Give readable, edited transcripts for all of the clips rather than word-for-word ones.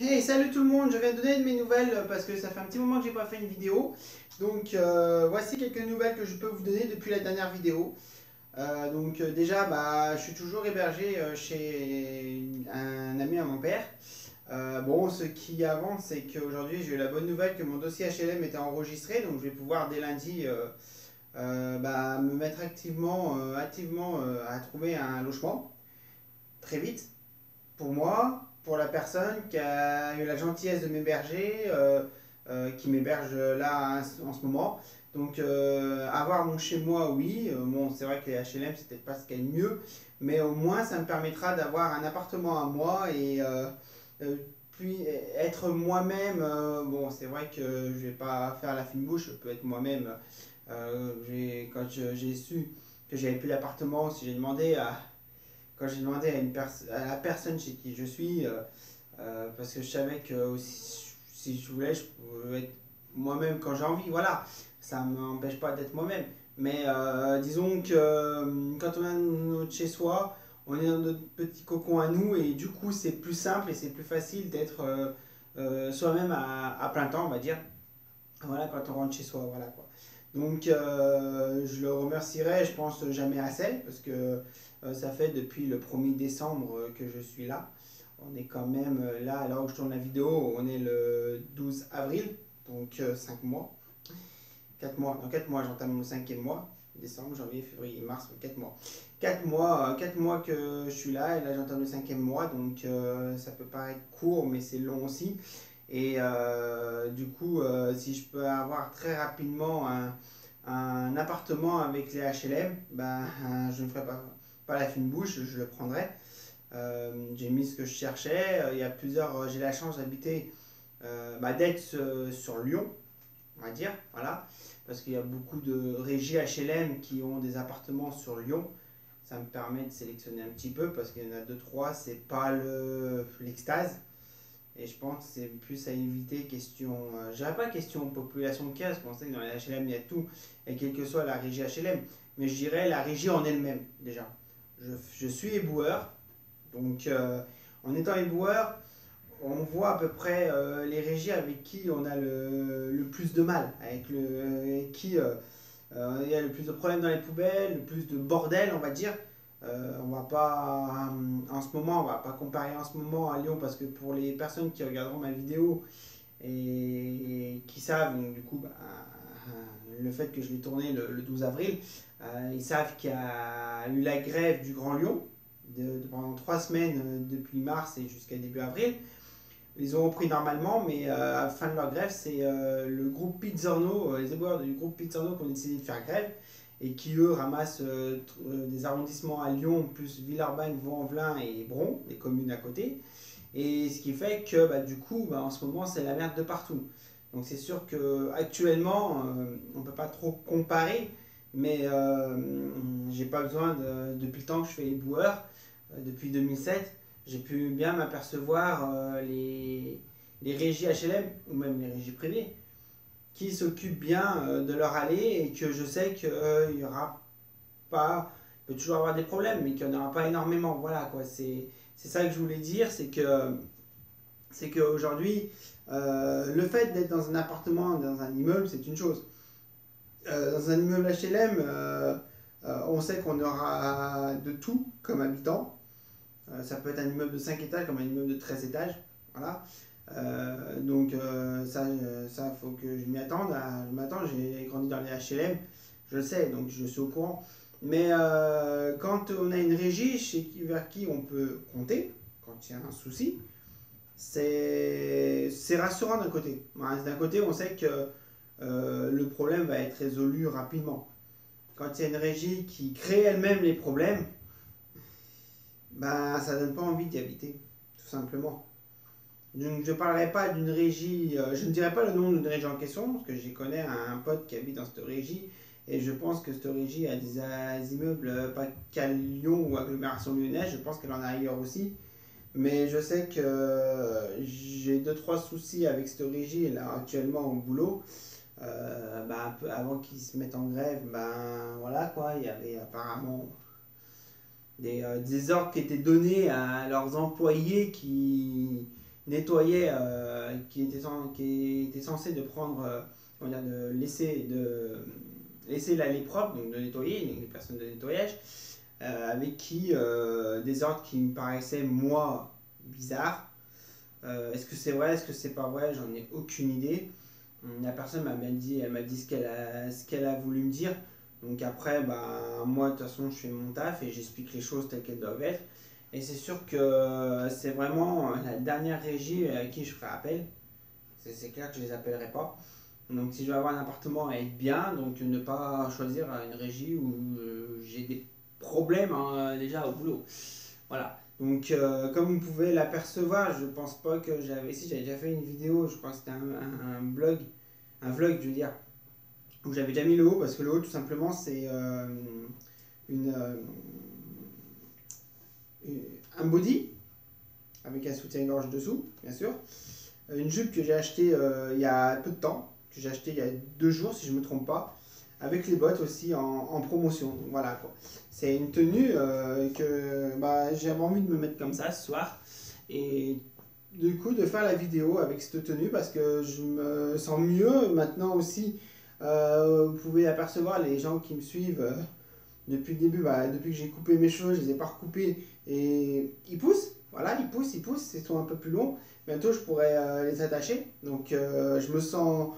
Hey, salut tout le monde, je viens de donner de mes nouvelles parce que ça fait un petit moment que j'ai pas fait une vidéo. Donc voici quelques nouvelles que je peux vous donner depuis la dernière vidéo. Déjà, je suis toujours hébergé chez un ami à mon père. Bon, ce qui avance, c'est qu'aujourd'hui j'ai eu la bonne nouvelle que mon dossier HLM était enregistré, donc je vais pouvoir dès lundi me mettre activement à trouver un logement très vite pour moi, pour la personne qui a eu la gentillesse de m'héberger, qui m'héberge là en ce moment. Donc avoir mon chez moi, oui. Bon, c'est vrai que les HLM, c'est peut-être pas ce qu'il y a de mieux, mais au moins ça me permettra d'avoir un appartement à moi et euh, puis être moi-même. Bon, c'est vrai que je vais pas faire la fine bouche, je peux être moi-même. Quand j'ai su que j'avais plus l'appartement, si j'ai demandé à quand j'ai demandé à la personne chez qui je suis, parce que je savais que si je voulais, je pouvais être moi-même quand j'ai envie, voilà, ça ne m'empêche pas d'être moi-même. Mais disons que quand on a notre chez soi, on est dans notre petit cocon à nous et du coup c'est plus simple et c'est plus facile d'être soi-même à plein temps, on va dire. Voilà, quand on rentre chez soi, voilà quoi. Donc je le remercierai, je pense jamais assez, parce que ça fait depuis le 1er décembre que je suis là. On est quand même là, à l'heure où je tourne la vidéo, on est le 12 avril, donc 5 mois. 4 mois, dans 4 mois, j'entame mon 5e mois. Décembre, janvier, février, mars, 4 mois. 4 mois que je suis là, et là j'entame le 5e mois, donc ça peut paraître court, mais c'est long aussi. Et du coup, si je peux avoir très rapidement un appartement avec les HLM, je ne ferai pas la fine bouche, je le prendrai. J'ai mis ce que je cherchais. Il y a j'ai la chance d'habiter, d'être sur Lyon, on va dire, voilà, parce qu'il y a beaucoup de régies HLM qui ont des appartements sur Lyon. Ça me permet de sélectionner un petit peu parce qu'il y en a deux trois, c'est pas l'extase. Et je pense que c'est plus à éviter question. Je dirais pas question population de casse, je pensais que dans les HLM il y a tout, et quelle que soit la régie HLM. Mais je dirais la régie en elle-même, déjà. Je suis éboueur, donc en étant éboueur, on voit à peu près les régies avec qui on a le plus de mal, avec qui il y a le plus de problèmes dans les poubelles, le plus de bordel, on va dire. On va pas en ce moment, on va pas comparer en ce moment à Lyon parce que pour les personnes qui regarderont ma vidéo et qui savent, donc, du coup, le fait que je l'ai tourné le 12 avril, ils savent qu'il y a eu la grève du Grand Lyon pendant 3 semaines depuis mars et jusqu'à début avril. Ils ont repris normalement, mais à la fin de leur grève, c'est le groupe Pizzorno, les éboueurs du groupe Pizzorno qui ont décidé de faire grève et qui, eux, ramassent des arrondissements à Lyon, plus Villeurbanne, Vaux-en-Velin et Bron, les communes à côté. Et ce qui fait que, du coup, en ce moment, c'est la merde de partout. Donc c'est sûr qu'actuellement, on ne peut pas trop comparer, mais j'ai pas besoin depuis le temps que je fais les boueurs, depuis 2007, j'ai pu bien m'apercevoir les régies HLM ou même les régies privées qui s'occupent bien de leur allée et que je sais qu'il y aura pas, il peut toujours avoir des problèmes, mais qu'il n'y en aura pas énormément. Voilà quoi, c'est ça que je voulais dire, c'est qu'aujourd'hui, le fait d'être dans un appartement, dans un immeuble, c'est une chose. Dans un immeuble HLM, on sait qu'on aura de tout comme habitant. Ça peut être un immeuble de 5 étages comme un immeuble de 13 étages. Voilà. Ça, faut que je m'y attende. Je m'attends, j'ai grandi dans les HLM, je le sais, donc je suis au courant. Mais quand on a une régie vers qui on peut compter, quand il y a un souci, c'est rassurant d'un côté. D'un côté, on sait que le problème va être résolu rapidement. Quand il y a une régie qui crée elle-même les problèmes, ça donne pas envie d'y habiter, tout simplement. Je ne parlerai pas d'une régie, je ne dirai pas le nom d'une régie en question, parce que j'y connais un pote qui habite dans cette régie, et je pense que cette régie a des immeubles, pas qu'à Lyon ou agglomération lyonnaise, je pense qu'elle en a ailleurs aussi. Mais je sais que j'ai deux trois soucis avec cette régie là actuellement au boulot. Un peu avant qu'ils se mettent en grève, voilà quoi, il y avait apparemment des ordres qui étaient donnés à leurs employés qui nettoyait, qui était censé de prendre, on va dire, de laisser l'allée propre, donc de nettoyer, les personnes de nettoyage, avec qui des ordres qui me paraissaient, moi, bizarres. Est-ce que c'est vrai, est-ce que c'est pas vrai, j'en ai aucune idée. La personne m'a bien dit, elle m'a dit ce qu'elle a voulu me dire. Donc après, bah, moi de toute façon, je fais mon taf et j'explique les choses telles qu'elles doivent être. Et c'est sûr que c'est vraiment la dernière régie à qui je ferai appel. C'est clair que je les appellerai pas. Donc si je veux avoir un appartement à être bien, donc ne pas choisir une régie où j'ai des problèmes hein, déjà au boulot. Voilà. Donc comme vous pouvez l'apercevoir, je pense pas que j'avais... Si j'avais déjà fait une vidéo, je crois que c'était un blog, un vlog je veux dire, où j'avais déjà mis le haut, parce que le haut tout simplement c'est une, un body, avec un soutien-gorge dessous, bien sûr. Une jupe que j'ai achetée il y a peu de temps, que j'ai achetée il y a 2 jours si je ne me trompe pas, avec les bottes aussi en promotion. Voilà quoi. C'est une tenue que bah, j'avais envie de me mettre comme ça ce soir. Et du coup de faire la vidéo avec cette tenue parce que je me sens mieux maintenant aussi. Vous pouvez apercevoir les gens qui me suivent depuis le début, bah, depuis que j'ai coupé mes cheveux, je les ai pas recoupés et ils poussent. Voilà, ils poussent, ils sont un peu plus longs. Bientôt, je pourrais les attacher. Donc, je me sens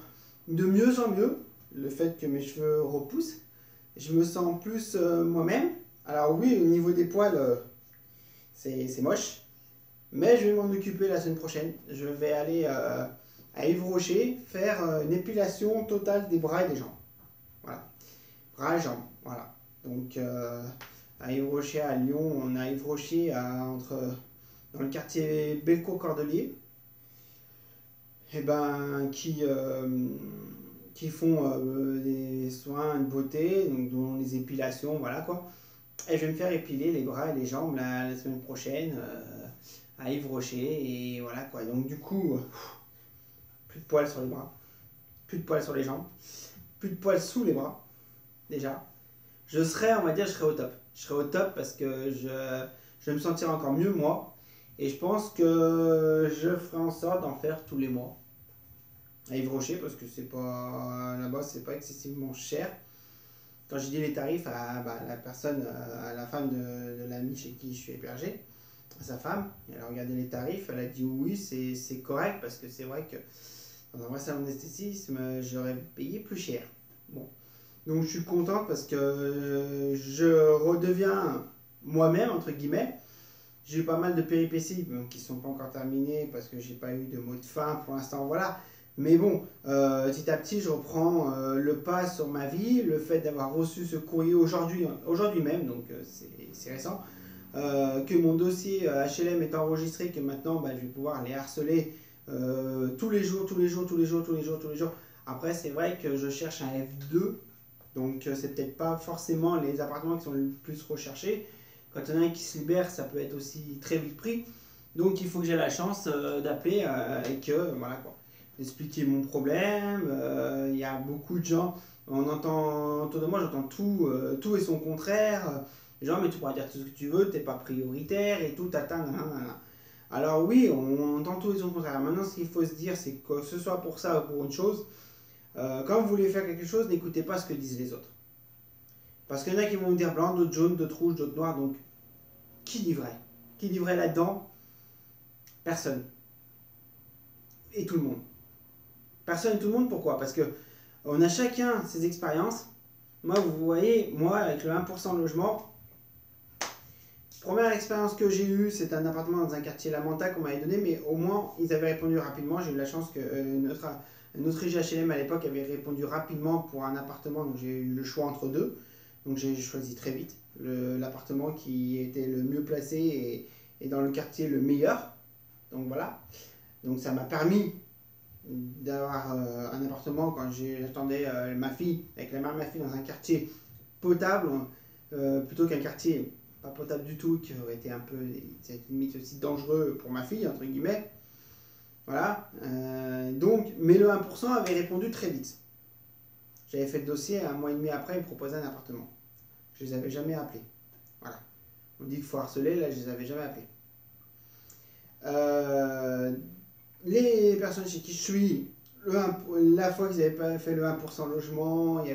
de mieux en mieux. Le fait que mes cheveux repoussent, je me sens plus moi-même. Alors oui, au niveau des poils, c'est moche. Mais je vais m'en occuper la semaine prochaine. Je vais aller à Yves Rocher faire une épilation totale des bras et des jambes. Voilà. Bras et jambes. Voilà. Donc, à Yves Rocher à Lyon, on a Yves Rocher dans le quartier Bellecour-Cordelier. Et ben, qui font des soins de beauté, donc dont les épilations, voilà quoi. Et je vais me faire épiler les bras et les jambes la semaine prochaine à Yves Rocher, et voilà quoi. Donc du coup, plus de poils sur les bras, plus de poils sur les jambes, plus de poils sous les bras, déjà. On va dire, je serai au top. Je serai au top parce que je vais me sentir encore mieux moi. Et je pense que je ferai en sorte d'en faire tous les mois à Yves Rocher parce que c'est pas là-bas, c'est pas excessivement cher. Quand j'ai dit les tarifs à bah, la personne, à la femme de l'ami chez qui je suis hébergé, à sa femme, elle a regardé les tarifs, elle a dit oui, c'est correct parce que c'est vrai que dans un vrai salon d'esthétisme, j'aurais payé plus cher. Bon. Donc je suis contente parce que je redeviens moi-même, entre guillemets. J'ai eu pas mal de péripéties qui ne sont pas encore terminées parce que j'ai pas eu de mot de fin pour l'instant, voilà. Mais bon, petit à petit, je reprends le pas sur ma vie. Le fait d'avoir reçu ce courrier aujourd'hui même, donc c'est récent, que mon dossier HLM est enregistré, que maintenant bah, je vais pouvoir les harceler tous les jours, tous les jours, tous les jours, tous les jours, tous les jours. Après, c'est vrai que je cherche un F2, donc c'est peut-être pas forcément les appartements qui sont le plus recherchés. Quand il y en a un qui se libère, ça peut être aussi très vite pris. Donc il faut que j'ai la chance d'appeler et que, voilà quoi, d'expliquer mon problème. Il y a beaucoup de gens, on entend autour de moi, j'entends tout et son contraire. Les gens, mais tu pourras dire tout ce que tu veux, t'es pas prioritaire et tout, t'atteins. Alors oui, on entend tout et son contraire. Maintenant, ce qu'il faut se dire, c'est que ce soit pour ça ou pour une chose, quand vous voulez faire quelque chose, n'écoutez pas ce que disent les autres. Parce qu'il y en a qui vont vous dire blanc, d'autres jaune, d'autres rouge, d'autres noir. Donc, qui dit vrai? Qui dit vrai là-dedans? Personne. Et tout le monde. Personne et tout le monde, pourquoi? Parce que on a chacun ses expériences. Moi, vous voyez, moi, avec le 1% logement, première expérience que j'ai eue, c'est un appartement dans un quartier lamentable qu'on m'avait donné, mais au moins, ils avaient répondu rapidement. J'ai eu la chance que notre IGHLM à l'époque avait répondu rapidement pour un appartement, donc j'ai eu le choix entre deux. Donc j'ai choisi très vite l'appartement qui était le mieux placé et dans le quartier le meilleur. Donc voilà. Donc ça m'a permis d'avoir un appartement quand j'attendais ma fille, avec la mère de ma fille, dans un quartier potable, plutôt qu'un quartier pas potable du tout, qui aurait été un peu, limite aussi dangereux pour ma fille, entre guillemets. Voilà. Donc, mais le 1% avait répondu très vite. J'avais fait le dossier, un mois et demi après, ils me proposaient un appartement. Je les avais jamais appelés. Voilà. On dit qu'il faut harceler, là, je les avais jamais appelés. personnes chez qui je suis, la fois qu'ils avaient pas fait le 1% logement,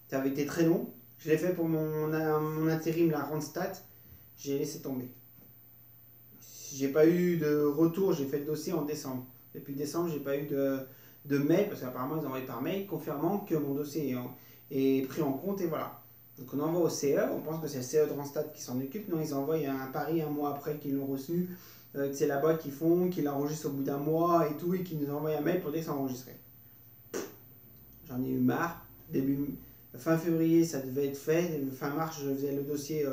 ça avait été très long. Je l'ai fait pour mon intérim, la Randstad, j'ai laissé tomber. J'ai pas eu de retour, j'ai fait le dossier en décembre. Depuis décembre, j'ai pas eu de mail, parce qu'apparemment ils envoient par mail, confirmant que mon dossier est pris en compte, et voilà. Donc on envoie au CE, on pense que c'est le CE de Randstad qui s'en occupe, non, ils envoient un pari un mois après qu'ils l'ont reçu, que c'est là-bas qu'ils l'enregistrent au bout d'un mois et tout, et qu'ils nous envoient un mail pour dire que c'est enregistré. J'en ai eu marre. Fin février, ça devait être fait. Fin mars, je faisais le dossier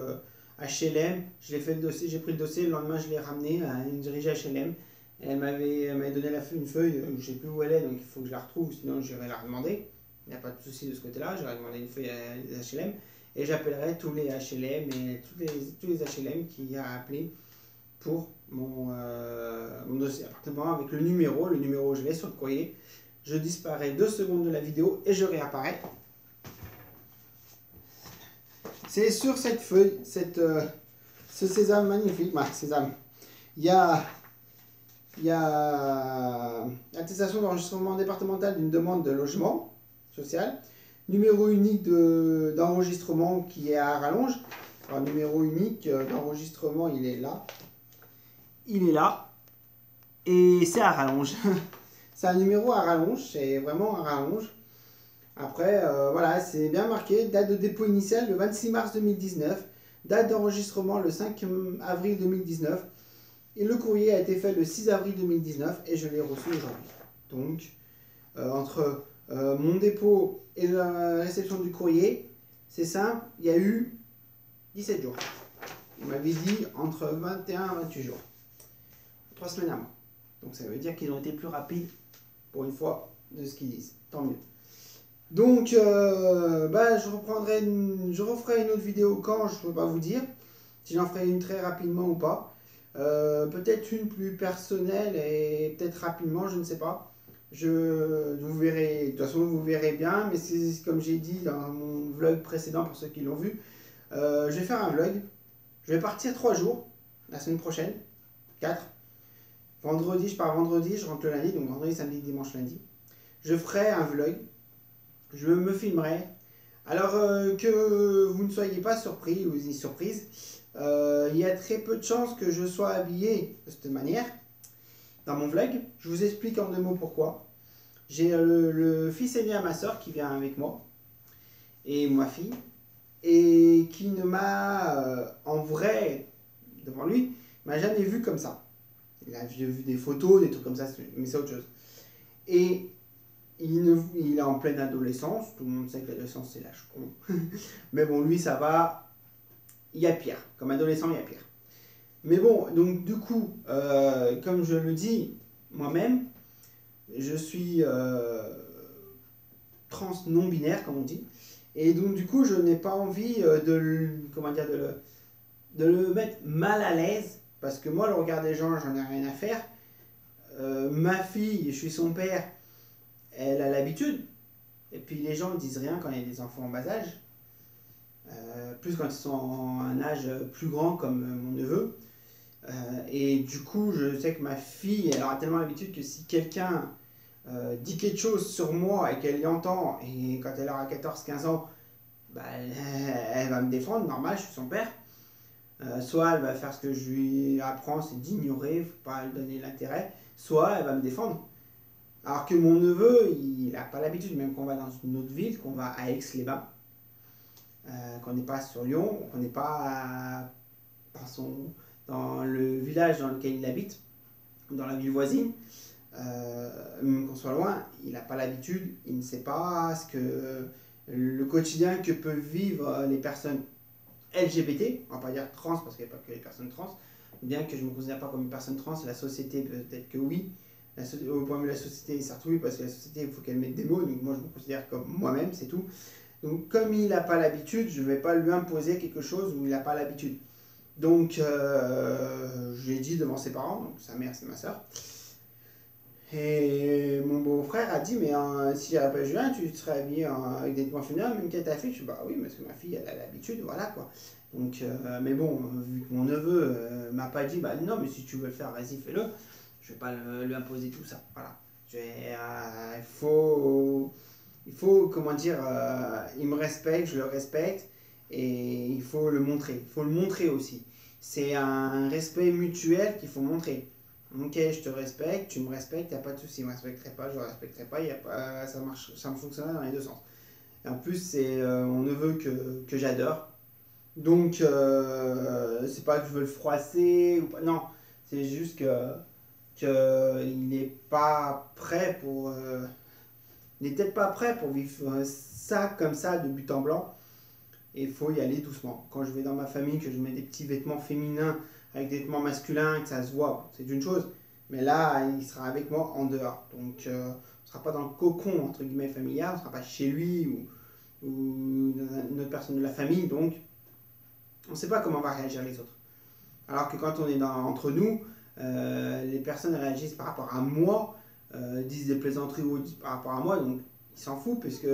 HLM. J'ai fait le dossier, j'ai pris le dossier. Le lendemain, je l'ai ramené à une dirigeante HLM. Elle m'avait donné une feuille. Je ne sais plus où elle est, donc il faut que je la retrouve. Sinon, j'irai la redemander. Il n'y a pas de souci de ce côté-là. J'aurais demandé une feuille à des HLM. Et j'appellerai tous les HLM et tous les HLM qui a appelé pour mon dossier appartement avec le numéro. Le numéro, je l'ai sur le courrier. Je disparais 2 secondes de la vidéo et je réapparais. C'est sur cette feuille, ce sésame magnifique, sésame. Il y a attestation d'enregistrement départemental d'une demande de logement social, numéro unique d'enregistrement qui est à Rallonge. Alors, numéro unique d'enregistrement, il est là. Il est là. Et c'est à Rallonge. C'est un numéro à Rallonge, c'est vraiment à Rallonge. Après, voilà, c'est bien marqué. Date de dépôt initiale le 26 mars 2019. Date d'enregistrement le 5 avril 2019. Et le courrier a été fait le 6 avril 2019 et je l'ai reçu aujourd'hui. Donc, entre mon dépôt et la réception du courrier, c'est simple, il y a eu 17 jours. On m'avait dit entre 21 et 28 jours. 3 semaines à moi. Donc ça veut dire qu'ils ont été plus rapides pour une fois de ce qu'ils disent. Tant mieux. Donc, je referai une autre vidéo quand, je ne peux pas vous dire. Si j'en ferai une très rapidement ou pas. Peut-être une plus personnelle et peut-être rapidement, je ne sais pas. Vous verrez, de toute façon vous verrez bien, mais c'est comme j'ai dit dans mon vlog précédent pour ceux qui l'ont vu. Je vais faire un vlog. Je vais partir 3 jours, la semaine prochaine, 4. Vendredi, je pars vendredi, je rentre le lundi, donc vendredi, samedi, dimanche, lundi. Je ferai un vlog. Je me filmerai. Alors que vous ne soyez pas surpris ou surprise, il y a très peu de chances que je sois habillé de cette manière dans mon vlog. Je vous explique en 2 mots pourquoi. J'ai le fils aîné à ma soeur qui vient avec moi et ma fille et qui ne m'a en vrai devant lui m'a jamais vu comme ça. Il a vu des photos, des trucs comme ça, mais c'est autre chose. Et il est en pleine adolescence, tout le monde sait que l'adolescence c'est l'âge con. Mais bon, lui ça va, il y a pire, comme adolescent il y a pire. Mais bon, donc du coup, comme je le dis moi-même, je suis trans non-binaire comme on dit. Et donc du coup, je n'ai pas envie de le mettre mal à l'aise, parce que moi, le regard des gens, j'en ai rien à faire. Ma fille, je suis son père, elle a l'habitude. Et puis les gens ne disent rien quand il y a des enfants en bas âge. Plus quand ils sont en un âge plus grand comme mon neveu. Et du coup, je sais que ma fille, elle aura tellement l'habitude que si quelqu'un dit quelque chose sur moi et qu'elle l'entend, et quand elle aura 14-15 ans, elle va me défendre, normal, je suis son père. Soit elle va faire ce que je lui apprends, c'est d'ignorer, il ne faut pas lui donner l'intérêt, soit elle va me défendre. Alors que mon neveu, il n'a pas l'habitude, même qu'on va dans une autre ville, qu'on va à Aix-les-Bains, qu'on n'est pas sur Lyon, qu'on n'est pas dans le village dans lequel il habite, ou dans la ville voisine, même qu'on soit loin, il n'a pas l'habitude, il ne sait pas le quotidien que peuvent vivre les personnes LGBT, on va pas dire trans parce qu'il n'y a pas que les personnes trans, bien que je ne me considère pas comme une personne trans, la société peut-être que oui, au point de vue de la société, certes oui, parce que la société il faut qu'elle mette des mots, donc moi je me considère comme moi-même, c'est tout. Donc comme il n'a pas l'habitude, je ne vais pas lui imposer quelque chose où il n'a pas l'habitude. Donc je l'ai dit devant ses parents, donc sa mère c'est ma soeur. Et mon beau-frère a dit, mais s'il n'y avait pas Julien, tu serais habillé avec des vêtements féminins, même qu'à ta fille. Je dis, bah oui, parce que ma fille, elle a l'habitude, voilà quoi. Donc, mais bon, vu que mon neveu m'a pas dit, bah non, mais si tu veux le faire, vas-y, fais-le. Je vais pas lui imposer tout ça. Voilà. Il faut, comment dire, il me respecte, je le respecte, et il faut le montrer. Il faut le montrer aussi. C'est un respect mutuel qu'il faut montrer. Ok, je te respecte, tu me respectes, il n'y a pas de souci. Il ne me respecterait pas, je ne le respecterai pas, y a pas ça marche, ça me fonctionne dans les deux sens. Et en plus, c'est mon neveu que j'adore. Donc, c'est pas que je veux le froisser ou pas. Non, c'est juste il n'est pas prêt pour. Il n'est peut-être pas prêt pour vivre ça comme ça de but en blanc. Et il faut y aller doucement. Quand je vais dans ma famille, que je mets des petits vêtements féminins avec des vêtements masculins, que ça se voit, c'est une chose. Mais là, il sera avec moi en dehors. Donc, on ne sera pas dans le cocon, entre guillemets, familial. On ne sera pas chez lui ou dans une autre personne de la famille. Donc, on ne sait pas comment va réagir les autres. Alors que quand on est entre nous, les personnes réagissent par rapport à moi, disent des plaisanteries ou disent par rapport à moi, donc ils s'en foutent puisque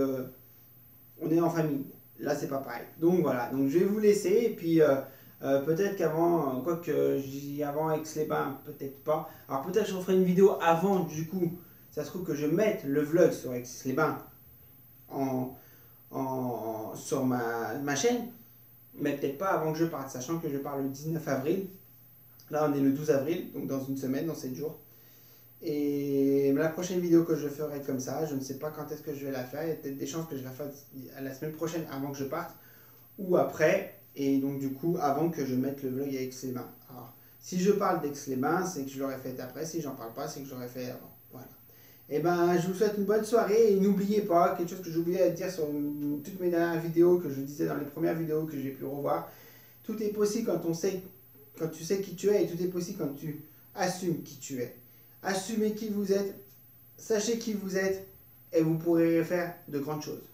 on est en famille. Là, c'est pas pareil. Donc voilà, donc je vais vous laisser et puis peut-être qu'avant, quoique j'y avant Aix-les-Bains, peut-être pas. Alors peut-être que je referai une vidéo avant, du coup, ça se trouve que je mette le vlog sur Aix-les-Bains sur ma chaîne, mais peut-être pas avant que je parte, sachant que je pars le 19 avril. Là, on est le 12 avril, donc dans une semaine, dans 7 jours. Et la prochaine vidéo que je ferai comme ça, je ne sais pas quand est-ce que je vais la faire. Il y a peut-être des chances que je la fasse la semaine prochaine avant que je parte, ou après, et donc du coup, avant que je mette le vlog à Aix-les-Bains. Alors, si je parle d'Aix-les-Bains, c'est que je l'aurais fait après. Si j'en parle pas, c'est que je l'aurais fait avant. Voilà. Et ben, je vous souhaite une bonne soirée et n'oubliez pas, quelque chose que j'ai oublié de dire sur toutes mes dernières vidéos, que je disais dans les premières vidéos que j'ai pu revoir, tout est possible quand tu sais qui tu es, et tout est possible quand tu assumes qui tu es. Assumez qui vous êtes, sachez qui vous êtes, et vous pourrez faire de grandes choses.